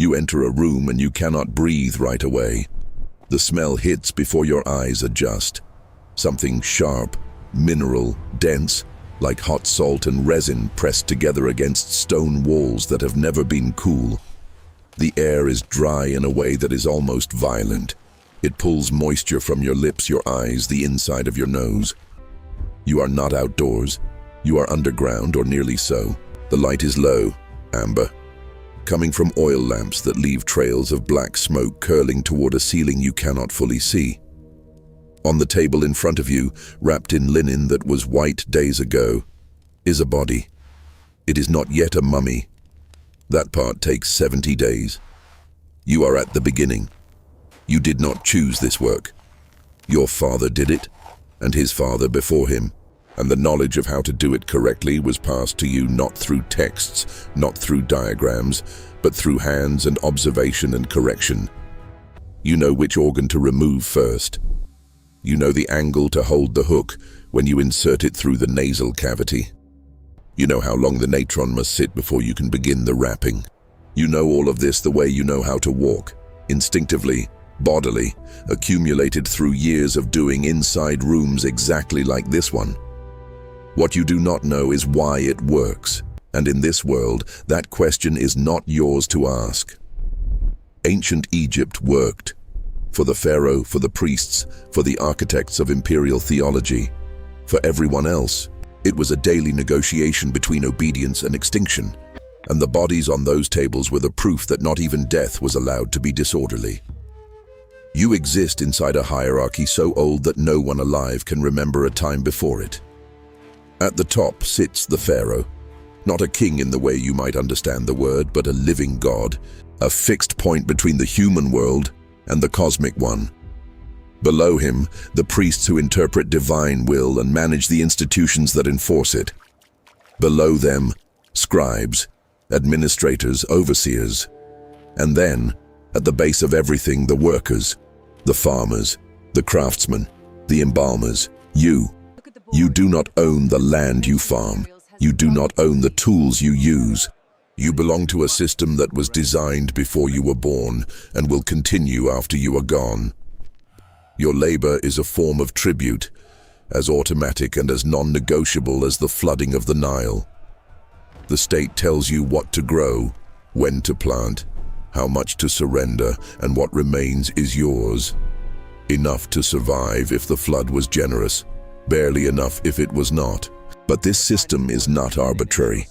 You enter a room and you cannot breathe right away. The smell hits before your eyes adjust. Something sharp, mineral, dense, like hot salt and resin pressed together against stone walls that have never been cool. The air is dry in a way that is almost violent. It pulls moisture from your lips, your eyes, the inside of your nose. You are not outdoors. You are underground, or nearly so. The light is low, amber, coming from oil lamps that leave trails of black smoke curling toward a ceiling you cannot fully see. On the table in front of you, wrapped in linen that was white days ago, is a body. It is not yet a mummy. That part takes 70 days. You are at the beginning. You did not choose this work. Your father did it, and his father before him, and the knowledge of how to do it correctly was passed to you not through texts, not through diagrams, but through hands and observation and correction. You know which organ to remove first. You know the angle to hold the hook when you insert it through the nasal cavity. You know how long the natron must sit before you can begin the wrapping. You know all of this the way you know how to walk, instinctively, bodily, accumulated through years of doing inside rooms exactly like this one. What you do not know is why it works, and in this world, that question is not yours to ask. Ancient Egypt worked. For the pharaoh, for the priests, for the architects of imperial theology. For everyone else, it was a daily negotiation between obedience and extinction, and the bodies on those tables were the proof that not even death was allowed to be disorderly. You exist inside a hierarchy so old that no one alive can remember a time before it. At the top sits the pharaoh, not a king in the way you might understand the word, but a living god, a fixed point between the human world and the cosmic one. Below him, the priests who interpret divine will and manage the institutions that enforce it. Below them, scribes, administrators, overseers. And then, at the base of everything, the workers, the farmers, the craftsmen, the embalmers. You do not own the land you farm. You do not own the tools you use. You belong to a system that was designed before you were born and will continue after you are gone. Your labor is a form of tribute, as automatic and as non-negotiable as the flooding of the Nile. The state tells you what to grow, when to plant, how much to surrender, and what remains is yours. Enough to survive if the flood was generous, barely enough if it was not. But this system is not arbitrary.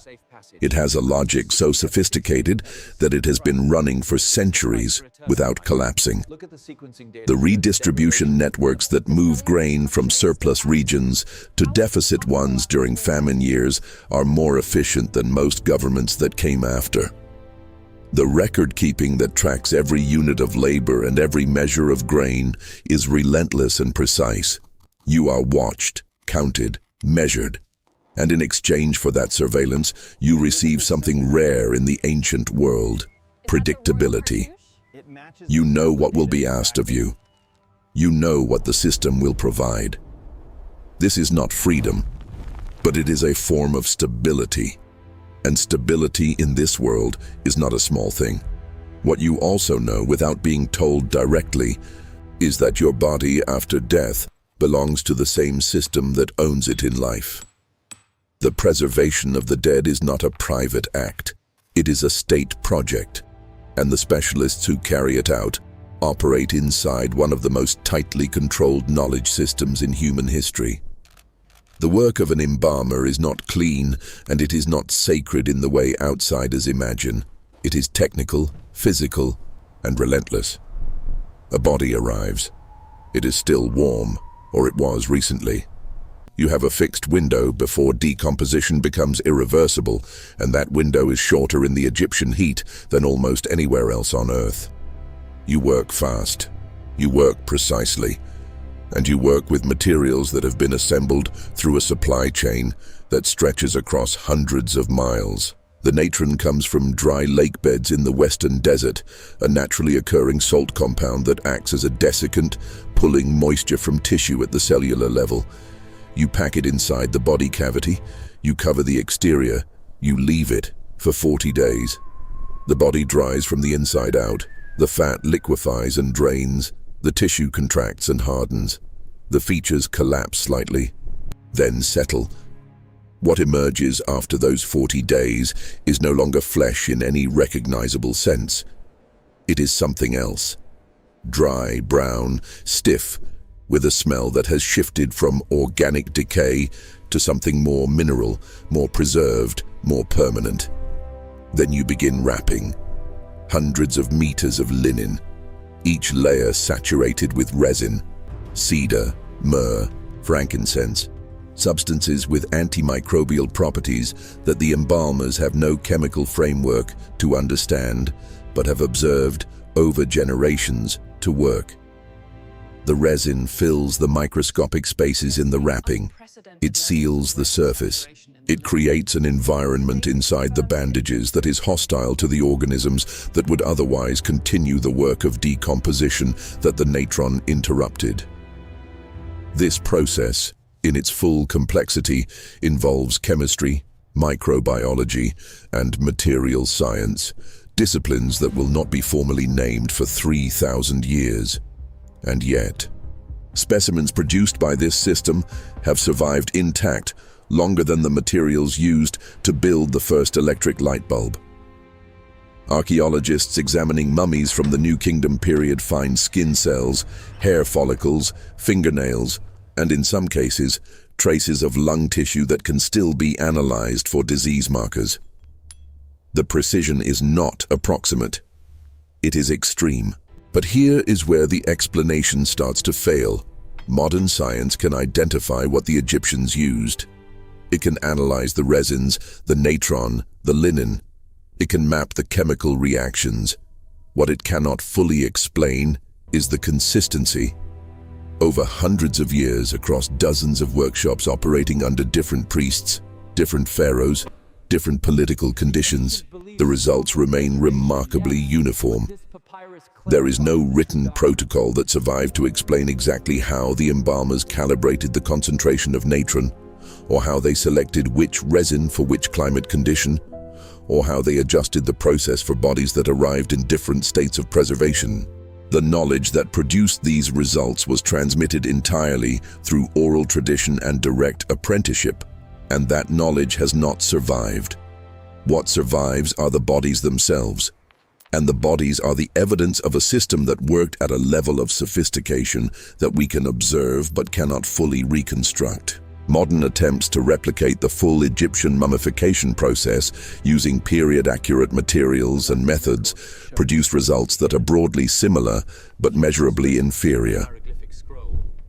It has a logic so sophisticated that it has been running for centuries without collapsing. The redistribution networks that move grain from surplus regions to deficit ones during famine years are more efficient than most governments that came after. The record-keeping that tracks every unit of labor and every measure of grain is relentless and precise. You are watched, counted, measured. And in exchange for that surveillance, you receive something rare in the ancient world: predictability. You know what will be asked of you. You know what the system will provide. This is not freedom, but it is a form of stability. And stability in this world is not a small thing. What you also know, without being told directly, is that your body after death belongs to the same system that owns it in life. The preservation of the dead is not a private act. It is a state project, and the specialists who carry it out operate inside one of the most tightly controlled knowledge systems in human history. The work of an embalmer is not clean, and it is not sacred in the way outsiders imagine. It is technical, physical, and relentless. A body arrives. It is still warm, or it was recently. You have a fixed window before decomposition becomes irreversible, and that window is shorter in the Egyptian heat than almost anywhere else on Earth. You work fast, you work precisely, and you work with materials that have been assembled through a supply chain that stretches across hundreds of miles. The natron comes from dry lake beds in the western desert, a naturally occurring salt compound that acts as a desiccant, pulling moisture from tissue at the cellular level. You pack it inside the body cavity, you cover the exterior, you leave it for 40 days. The body dries from the inside out. The fat liquefies and drains. The tissue contracts and hardens. The features collapse slightly, then settle. What emerges after those 40 days is no longer flesh in any recognizable sense. It is something else. Dry, brown, stiff, with a smell that has shifted from organic decay to something more mineral, more preserved, more permanent. Then you begin wrapping. Hundreds of meters of linen, each layer saturated with resin, cedar, myrrh, frankincense, substances with antimicrobial properties that the embalmers have no chemical framework to understand, but have observed over generations to work. The resin fills the microscopic spaces in the wrapping. It seals the surface. It creates an environment inside the bandages that is hostile to the organisms that would otherwise continue the work of decomposition that the natron interrupted. This process, in its full complexity, involves chemistry, microbiology, and material science, disciplines that will not be formally named for 3,000 years. And yet, specimens produced by this system have survived intact longer than the materials used to build the first electric light bulb. Archaeologists examining mummies from the New Kingdom period find skin cells, hair follicles, fingernails, and in some cases, traces of lung tissue that can still be analyzed for disease markers. The precision is not approximate. It is extreme. But here is where the explanation starts to fail. Modern science can identify what the Egyptians used. It can analyze the resins, the natron, the linen. It can map the chemical reactions. What it cannot fully explain is the consistency. Over hundreds of years across dozens of workshops operating under different priests, different pharaohs, different political conditions, the results remain remarkably uniform. There is no written protocol that survived to explain exactly how the embalmers calibrated the concentration of natron, or how they selected which resin for which climate condition, or how they adjusted the process for bodies that arrived in different states of preservation. The knowledge that produced these results was transmitted entirely through oral tradition and direct apprenticeship, and that knowledge has not survived. What survives are the bodies themselves, and the bodies are the evidence of a system that worked at a level of sophistication that we can observe but cannot fully reconstruct. Modern attempts to replicate the full Egyptian mummification process using period-accurate materials and methods produce results that are broadly similar but measurably inferior.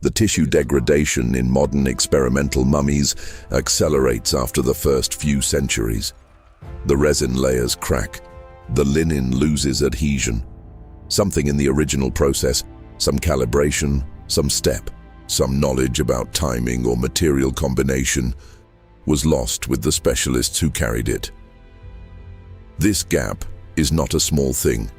The tissue degradation in modern experimental mummies accelerates after the first few centuries. The resin layers crack. The linen loses adhesion. Something in the original process, some calibration, some step, some knowledge about timing or material combination, was lost with the specialists who carried it. This gap is not a small thing.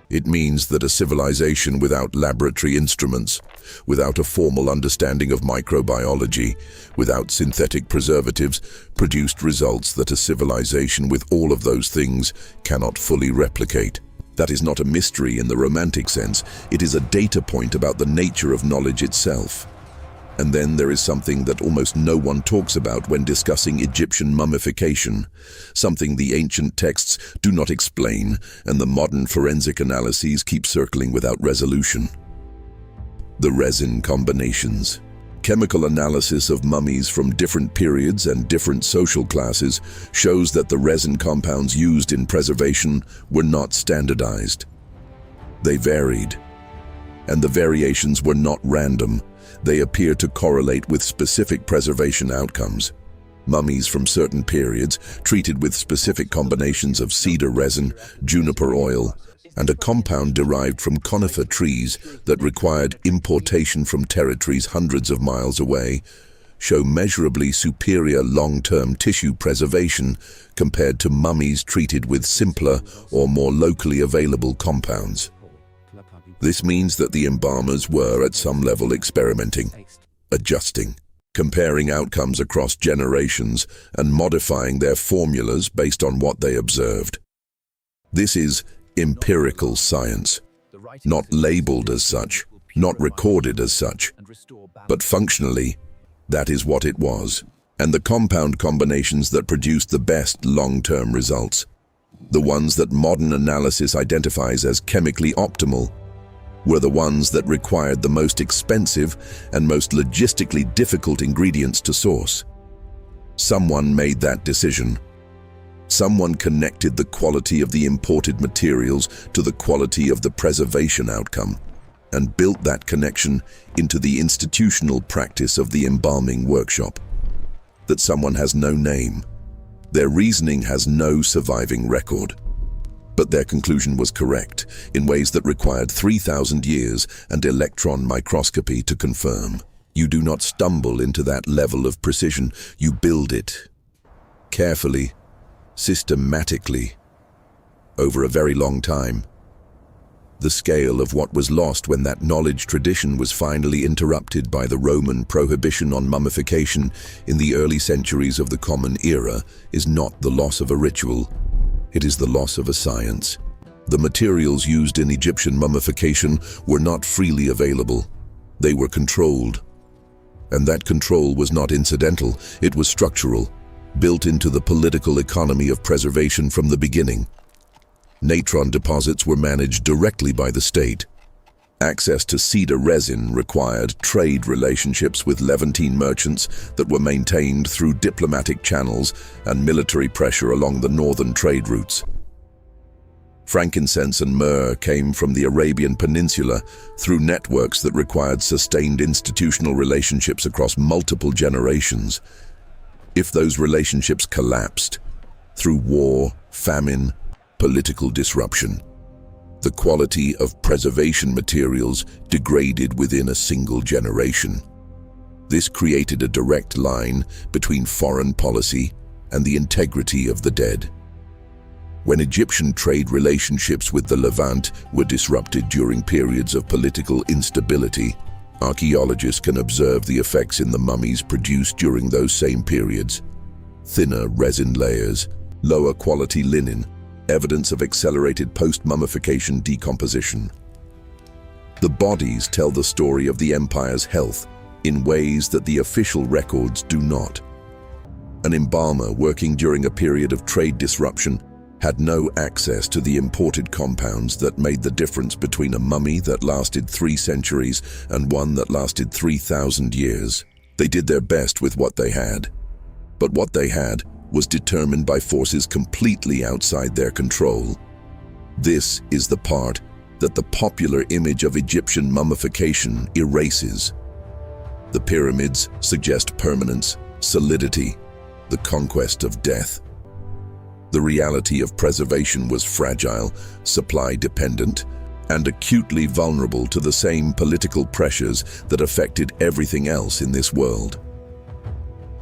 It means that a civilization without laboratory instruments, without a formal understanding of microbiology, without synthetic preservatives, produced results that a civilization with all of those things cannot fully replicate. That is not a mystery in the romantic sense. It is a data point about the nature of knowledge itself. And then there is something that almost no one talks about when discussing Egyptian mummification, something the ancient texts do not explain and the modern forensic analyses keep circling without resolution. The resin combinations. Chemical analysis of mummies from different periods and different social classes shows that the resin compounds used in preservation were not standardized. They varied. And the variations were not random. They appear to correlate with specific preservation outcomes. Mummies from certain periods, treated with specific combinations of cedar resin, juniper oil, and a compound derived from conifer trees that required importation from territories hundreds of miles away, show measurably superior long-term tissue preservation compared to mummies treated with simpler or more locally available compounds. This means that the embalmers were, at some level, experimenting, adjusting, comparing outcomes across generations, and modifying their formulas based on what they observed. This is empirical science, not labeled as such, not recorded as such, but functionally, that is what it was. And the compound combinations that produced the best long-term results, the ones that modern analysis identifies as chemically optimal, were the ones that required the most expensive and most logistically difficult ingredients to source. Someone made that decision. Someone connected the quality of the imported materials to the quality of the preservation outcome, and built that connection into the institutional practice of the embalming workshop. That someone has no name. Their reasoning has no surviving record. But their conclusion was correct, in ways that required 3,000 years and electron microscopy to confirm. You do not stumble into that level of precision, you build it. Carefully, systematically, over a very long time. The scale of what was lost when that knowledge tradition was finally interrupted by the Roman prohibition on mummification in the early centuries of the Common Era is not the loss of a ritual, it is the loss of a science. The materials used in Egyptian mummification were not freely available. They were controlled. And that control was not incidental, it was structural, built into the political economy of preservation from the beginning. Natron deposits were managed directly by the state. Access to cedar resin required trade relationships with Levantine merchants that were maintained through diplomatic channels and military pressure along the northern trade routes. Frankincense and myrrh came from the Arabian Peninsula through networks that required sustained institutional relationships across multiple generations. If those relationships collapsed, through war, famine, political disruption, the quality of preservation materials degraded within a single generation. This created a direct line between foreign policy and the integrity of the dead. When Egyptian trade relationships with the Levant were disrupted during periods of political instability, archaeologists can observe the effects in the mummies produced during those same periods. Thinner resin layers, lower quality linen, evidence of accelerated post-mummification decomposition. The bodies tell the story of the empire's health in ways that the official records do not. An embalmer working during a period of trade disruption had no access to the imported compounds that made the difference between a mummy that lasted 3 centuries and one that lasted 3,000 years. They did their best with what they had. But what they had was determined by forces completely outside their control. This is the part that the popular image of Egyptian mummification erases. The pyramids suggest permanence, solidity, the conquest of death. The reality of preservation was fragile, supply-dependent, and acutely vulnerable to the same political pressures that affected everything else in this world.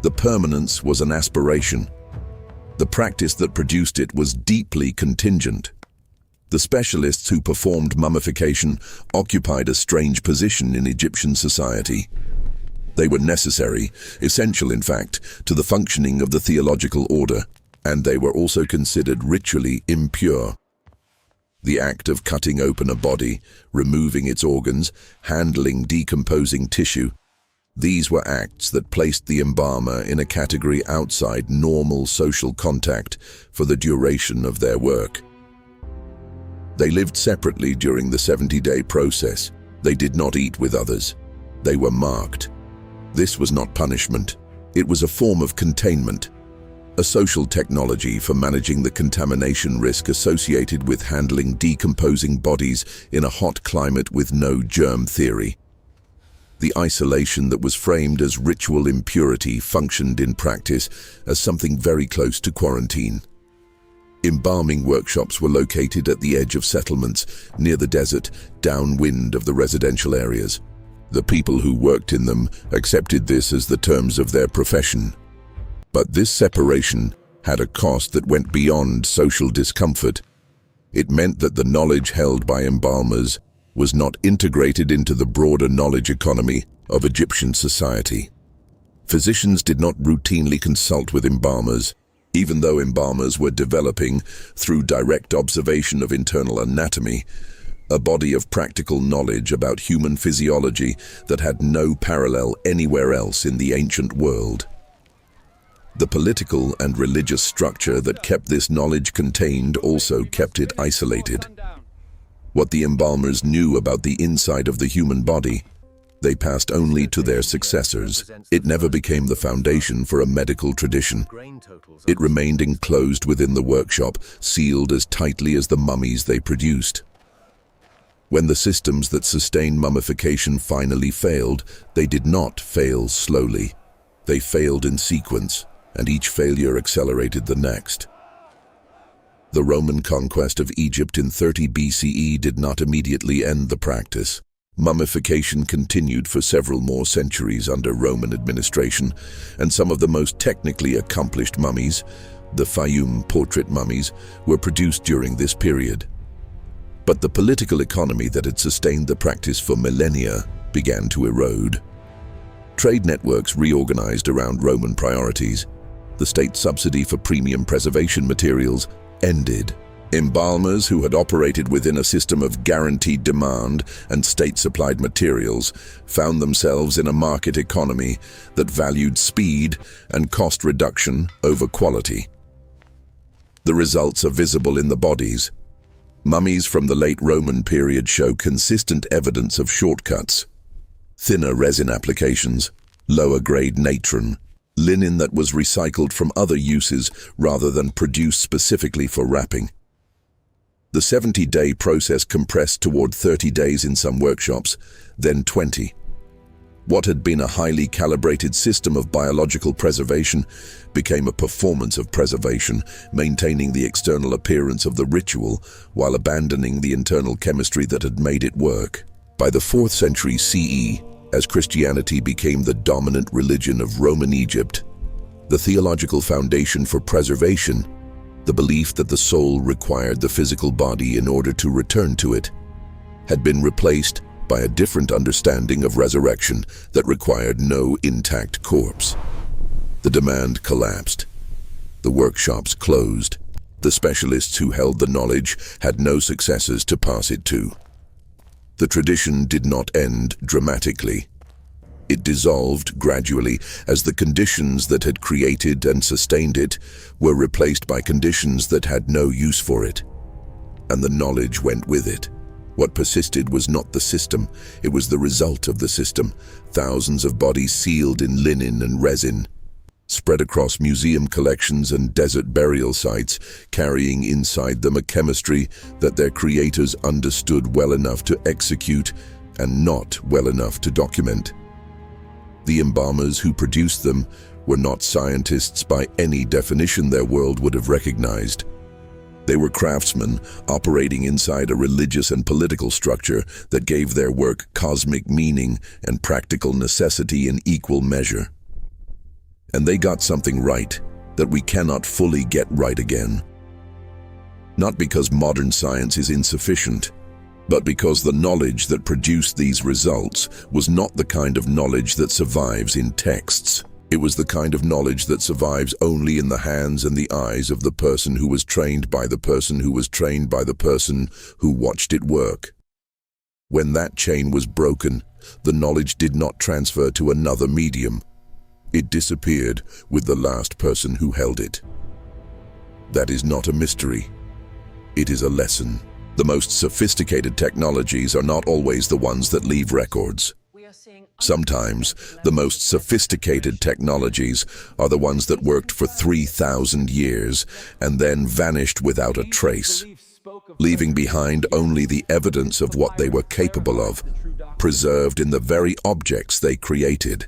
The permanence was an aspiration. The practice that produced it was deeply contingent. The specialists who performed mummification occupied a strange position in Egyptian society. They were necessary, essential in fact, to the functioning of the theological order, and they were also considered ritually impure. The act of cutting open a body, removing its organs, handling decomposing tissue, these were acts that placed the embalmer in a category outside normal social contact for the duration of their work. They lived separately during the 70-day process. They did not eat with others. They were marked. This was not punishment. It was a form of containment, a social technology for managing the contamination risk associated with handling decomposing bodies in a hot climate with no germ theory. The isolation that was framed as ritual impurity functioned in practice as something very close to quarantine. Embalming workshops were located at the edge of settlements, near the desert, downwind of the residential areas. The people who worked in them accepted this as the terms of their profession. But this separation had a cost that went beyond social discomfort. It meant that the knowledge held by embalmers was not integrated into the broader knowledge economy of Egyptian society. Physicians did not routinely consult with embalmers. Even though embalmers were developing, through direct observation of internal anatomy, a body of practical knowledge about human physiology that had no parallel anywhere else in the ancient world. The political and religious structure that kept this knowledge contained also kept it isolated. What the embalmers knew about the inside of the human body, they passed only to their successors. It never became the foundation for a medical tradition. It remained enclosed within the workshop, sealed as tightly as the mummies they produced. When the systems that sustained mummification finally failed, they did not fail slowly. They failed in sequence, and each failure accelerated the next. The Roman conquest of Egypt in 30 BCE did not immediately end the practice. Mummification continued for several more centuries under Roman administration, and some of the most technically accomplished mummies, the Fayum portrait mummies, were produced during this period. But the political economy that had sustained the practice for millennia began to erode. Trade networks reorganized around Roman priorities. The state subsidy for premium preservation materials ended. Embalmers who had operated within a system of guaranteed demand and state-supplied materials found themselves in a market economy that valued speed and cost reduction over quality. The results are visible in the bodies. Mummies from the late Roman period show consistent evidence of shortcuts. Thinner resin applications, lower-grade natron, linen that was recycled from other uses rather than produced specifically for wrapping. The 70-day process compressed toward 30 days in some workshops, then 20. What had been a highly calibrated system of biological preservation became a performance of preservation, maintaining the external appearance of the ritual while abandoning the internal chemistry that had made it work. By the 4th century CE, as Christianity became the dominant religion of Roman Egypt, the theological foundation for preservation, the belief that the soul required the physical body in order to return to it, had been replaced by a different understanding of resurrection that required no intact corpse. The demand collapsed. The workshops closed. The specialists who held the knowledge had no successors to pass it to. The tradition did not end dramatically. It dissolved gradually as the conditions that had created and sustained it were replaced by conditions that had no use for it. And the knowledge went with it. What persisted was not the system, it was the result of the system. Thousands of bodies sealed in linen and resin, spread across museum collections and desert burial sites, carrying inside them a chemistry that their creators understood well enough to execute and not well enough to document. The embalmers who produced them were not scientists by any definition their world would have recognized. They were craftsmen operating inside a religious and political structure that gave their work cosmic meaning and practical necessity in equal measure. And they got something right that we cannot fully get right again. Not because modern science is insufficient, but because the knowledge that produced these results was not the kind of knowledge that survives in texts. It was the kind of knowledge that survives only in the hands and the eyes of the person who was trained by the person who was trained by the person who watched it work. When that chain was broken, the knowledge did not transfer to another medium. It disappeared with the last person who held it. That is not a mystery. It is a lesson. The most sophisticated technologies are not always the ones that leave records. Sometimes, the most sophisticated technologies are the ones that worked for 3,000 years and then vanished without a trace, leaving behind only the evidence of what they were capable of, preserved in the very objects they created.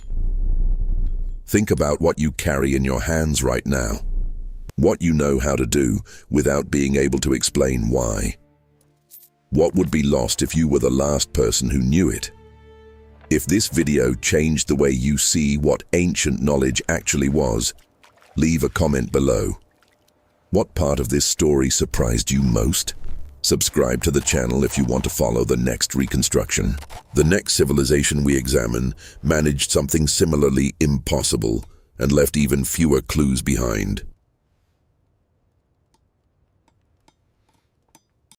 Think about what you carry in your hands right now, what you know how to do without being able to explain why. What would be lost if you were the last person who knew it? If this video changed the way you see what ancient knowledge actually was, leave a comment below. What part of this story surprised you most? Subscribe to the channel if you want to follow the next reconstruction. The next civilization we examine managed something similarly impossible and left even fewer clues behind.